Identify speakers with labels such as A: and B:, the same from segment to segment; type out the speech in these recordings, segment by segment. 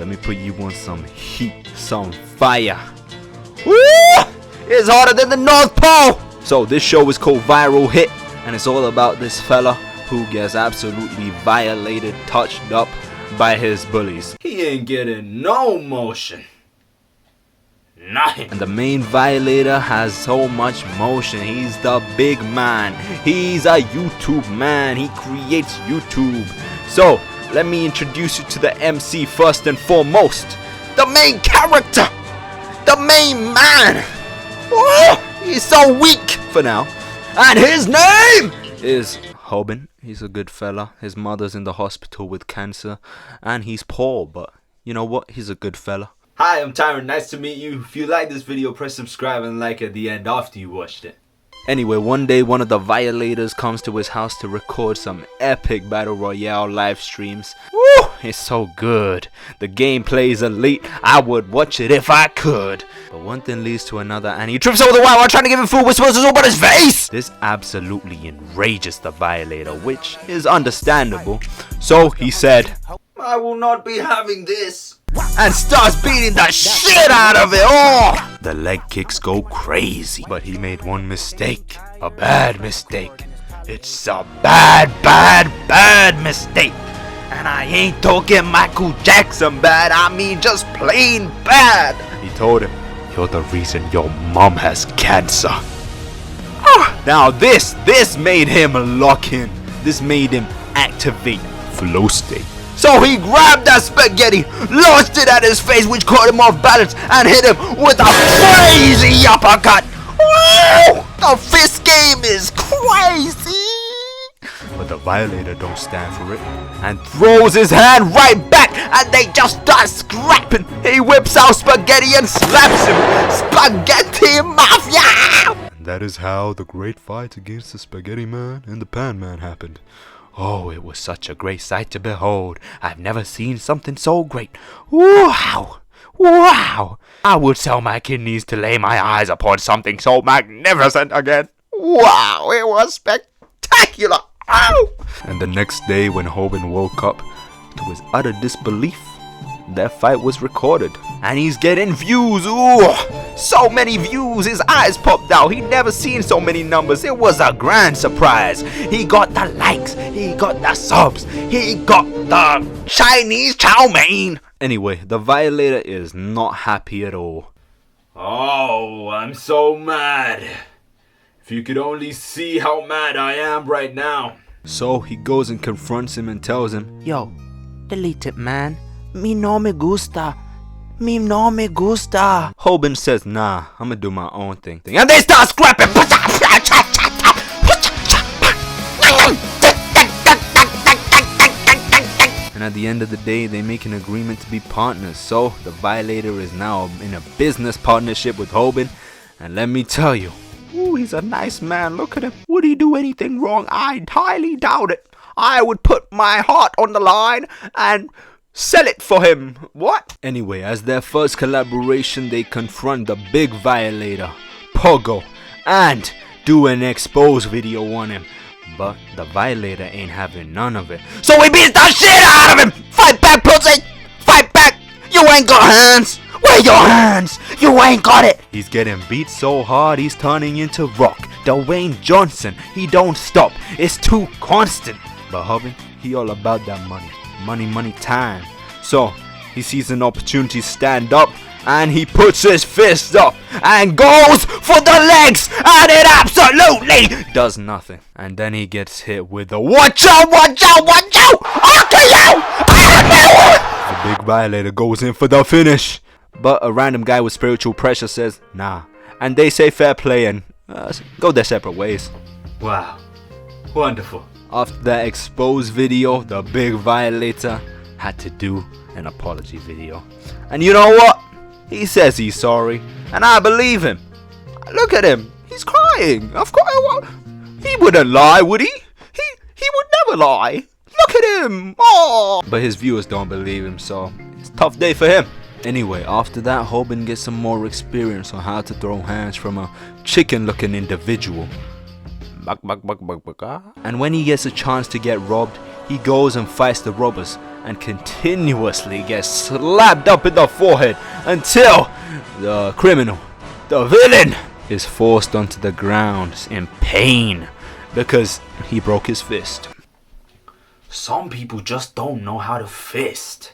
A: Let me put you on some heat, some fire. Woo! It's hotter than the North Pole! So this show is called Viral Hit, and it's all about this fella who gets absolutely violated, touched up by his bullies. He ain't getting no motion. Nothing. And the main violator has so much motion. He's the big man. He's a YouTube man. He creates YouTube. So let me introduce you to the MC first and foremost. The main character. The main man. Oh, he's so weak for now. And his name is Hobin. He's a good fella. His mother's in the hospital with cancer. And he's poor, but you know what? He's a good fella. Hi, I'm Tyron. Nice to meet you. If you like this video, press subscribe and like at the end after you watched it. Anyway, one day one of the violators comes to his house to record some epic battle royale live streams. Woo! It's so good. The gameplay is elite. I would watch it if I could. But one thing leads to another and he trips over the wire while trying to give him food with supposed all but his face! This absolutely enrages the violator, which is understandable. So he said, I will not be having this. And starts beating the shit out of it. Oh! The leg kicks go crazy. But he made one mistake. A bad mistake. It's a bad mistake. And I ain't talking Michael Jackson bad. I mean just plain bad. He told him, you're the reason your mom has cancer. Now this made him lock in. This made him activate flow state. So he grabbed that spaghetti, launched it at his face, which caught him off balance, and hit him with a crazy uppercut. Woo! The fist game is crazy. But the violator don't stand for it, and throws his hand right back, and they just start scrapping. He whips out spaghetti and slaps him. Spaghetti Mafia! And that is how the great fight against the Spaghetti Man and the Pan Man happened. Oh, it was such a great sight to behold. I've never seen something so great. Wow! Wow! I would sell my kidneys to lay my eyes upon something so magnificent again. Wow! It was spectacular! Ow! And the next day when Hobin woke up, to his utter disbelief, that fight was recorded. And he's getting views. Ooh! So many views. His eyes popped out. He'd never seen so many numbers. It was a grand surprise. He got the likes. He got the subs. He got the Chinese chow mein. Anyway, the violator is not happy at all. Oh, I'm so mad. If you could only see how mad I am right now. So he goes and confronts him and tells him, yo, delete it, man. Mi no me gusta. Mi no me gusta. Hobin says, nah, I'm gonna do my own thing. And they start scrapping. And at the end of the day, they make an agreement to be partners. So the violator is now in a business partnership with Hobin. And let me tell you, ooh, he's a nice man. Look at him. Would he do anything wrong? I highly doubt it. I would put my heart on the line and sell it for him. What? Anyway, as their first collaboration, they confront the big violator, Pogo, and do an expose video on him. But the violator ain't having none of it. So he beats the shit out of him! Fight back, pussy! Fight back! You ain't got hands! Where your hands? You ain't got it! He's getting beat so hard he's turning into Rock. Dwayne Johnson. He don't stop. It's too constant. But Hobin, he all about that money. Money time. So he sees an opportunity to stand up and he puts his fist up and goes for the legs and it absolutely does nothing. And then he gets hit with the watch out, RKO! The big violator goes in for the finish. But a random guy with spiritual pressure says nah. And they say fair play and go their separate ways. Wow. Wonderful. After that exposed video, the big violator had to do an apology video. And you know what? He says he's sorry. And I believe him. Look at him. He's crying. Of course. He wouldn't lie, would he? He would never lie. Look at him. Oh. But his viewers don't believe him, so it's a tough day for him. Anyway, after that, Hobin gets some more experience on how to throw hands from a chicken-looking individual. And when he gets a chance to get robbed, he goes and fights the robbers and continuously gets slapped up in the forehead until the criminal, the villain, is forced onto the ground in pain because he broke his fist. Some people just don't know how to fist.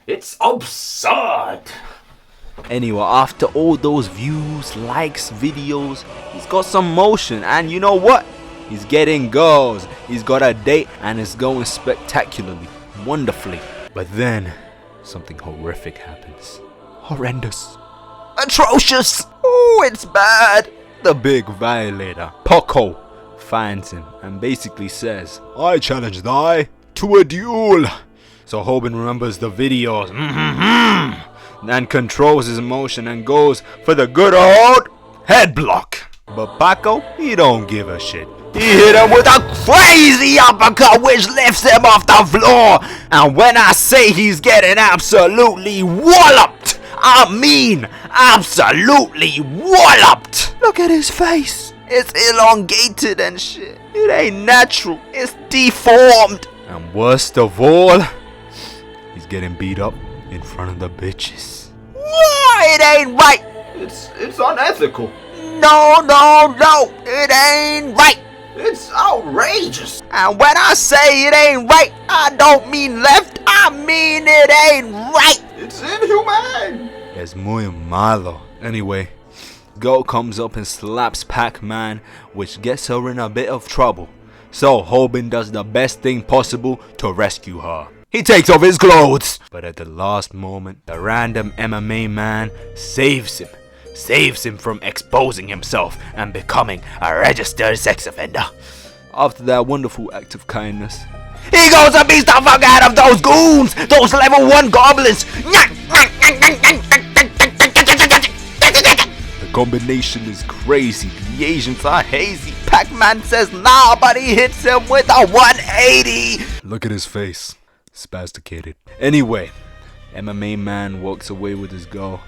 A: It's absurd. Anyway, after all those views, likes, videos, he's got some motion, and you know what? He's getting girls. He's got a date, and it's going spectacularly, wonderfully. But then, something horrific happens. Horrendous. Atrocious. Oh, it's bad. The big violator, Poco, finds him and basically says, "I challenge thee to a duel." So Hoban remembers the videos and controls his emotion and goes for the good old head block. But Paco, he don't give a shit. He hit him with a crazy uppercut which lifts him off the floor. And when I say he's getting absolutely walloped, I mean absolutely walloped. Look at his face. It's elongated and shit. It ain't natural. It's deformed. And worst of all, he's getting beat up in front of the bitches. Why? It ain't right. It's unethical. No, it ain't right. It's outrageous. And when I say it ain't right, I don't mean left, I mean it ain't right. It's inhumane. Es muy malo. Anyway, Go comes up and slaps Pac-Man, which gets her in a bit of trouble. So Hoban does the best thing possible to rescue her. He takes off his clothes. But at the last moment, the random MMA man saves him from exposing himself and becoming a registered sex offender. After that wonderful act of kindness, he goes and beats the fuck out of those goons, those level 1 goblins. The combination is crazy. The Asians are hazy. Pac-Man says nah, but he hits him with a 180. Look at his face. Spasticated. Anyway, MMA man walks away with his girl,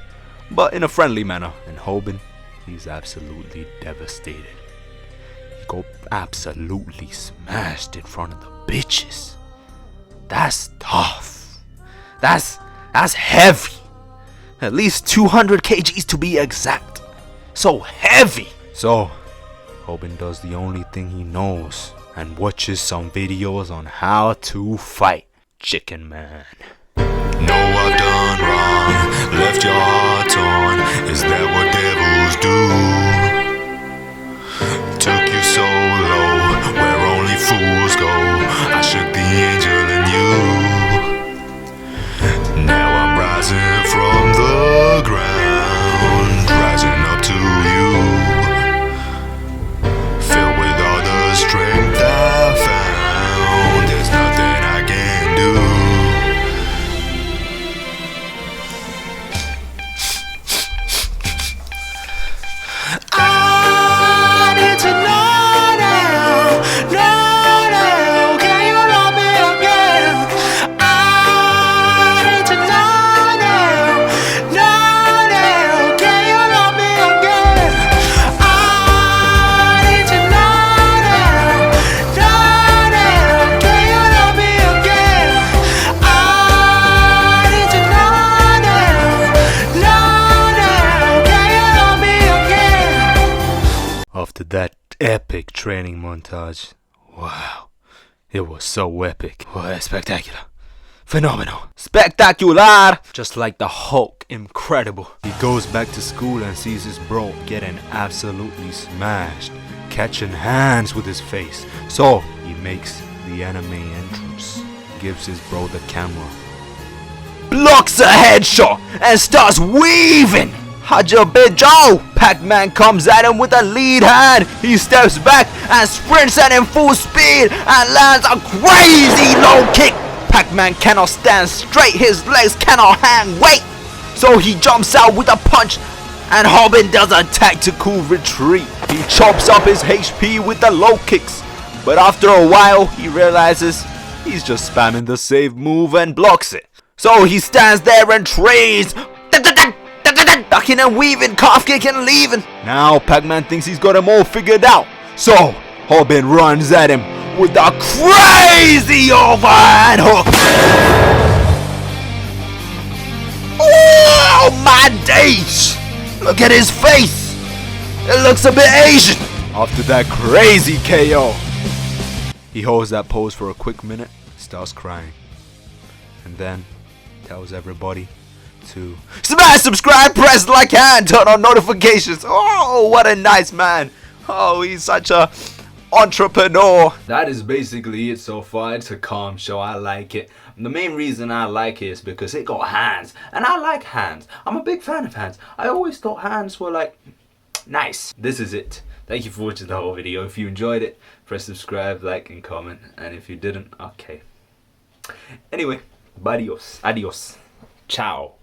A: but in a friendly manner, and Hoban, he's absolutely devastated. He got absolutely smashed in front of the bitches. That's tough. That's heavy. At least 200 kgs to be exact. So heavy. So, Hoban does the only thing he knows and watches some videos on how to fight Chicken Man.
B: Know I've done wrong, left your heart torn. Is that what devils do? Took you so low, where only fools go. I shook the angel in you. Now I'm rising from the ground, rising up to you. Filled with all the strength I found, there's nothing I can do.
A: After that epic training montage, wow, it was so epic. Wow, spectacular. Phenomenal. Spectacular! Just like the Hulk, incredible. He goes back to school and sees his bro getting absolutely smashed, catching hands with his face. So he makes the anime entrance, gives his bro the camera, blocks a headshot and starts weaving. Haja Big Joe! Pac-Man comes at him with a lead hand. He steps back and sprints at him full speed and lands a crazy low kick. Pac-Man cannot stand straight, his legs cannot hang weight. So he jumps out with a punch and Hoban does a tactical retreat. He chops up his HP with the low kicks. But after a while he realizes he's just spamming the save move and blocks it. So he stands there and trades, ducking and weaving, calf kick and leaving. Now Pac-Man thinks he's got him all figured out. So Hoban runs at him with the crazy overhand hook. Oh my days! Look at his face. It looks a bit Asian. After that crazy KO, he holds that pose for a quick minute, starts crying, and then tells everybody to smash subscribe, press like and turn on notifications. Oh, what a nice man. Oh, he's such a entrepreneur. That is basically it so far. It's a calm show. I like it. The main reason I like it is because it got hands, and I like hands. I'm a big fan of hands. I always thought hands were like nice. This is it. Thank you for watching the whole video. If you enjoyed it, press subscribe, like and comment, and if you didn't, okay. Anyway, adios, ciao.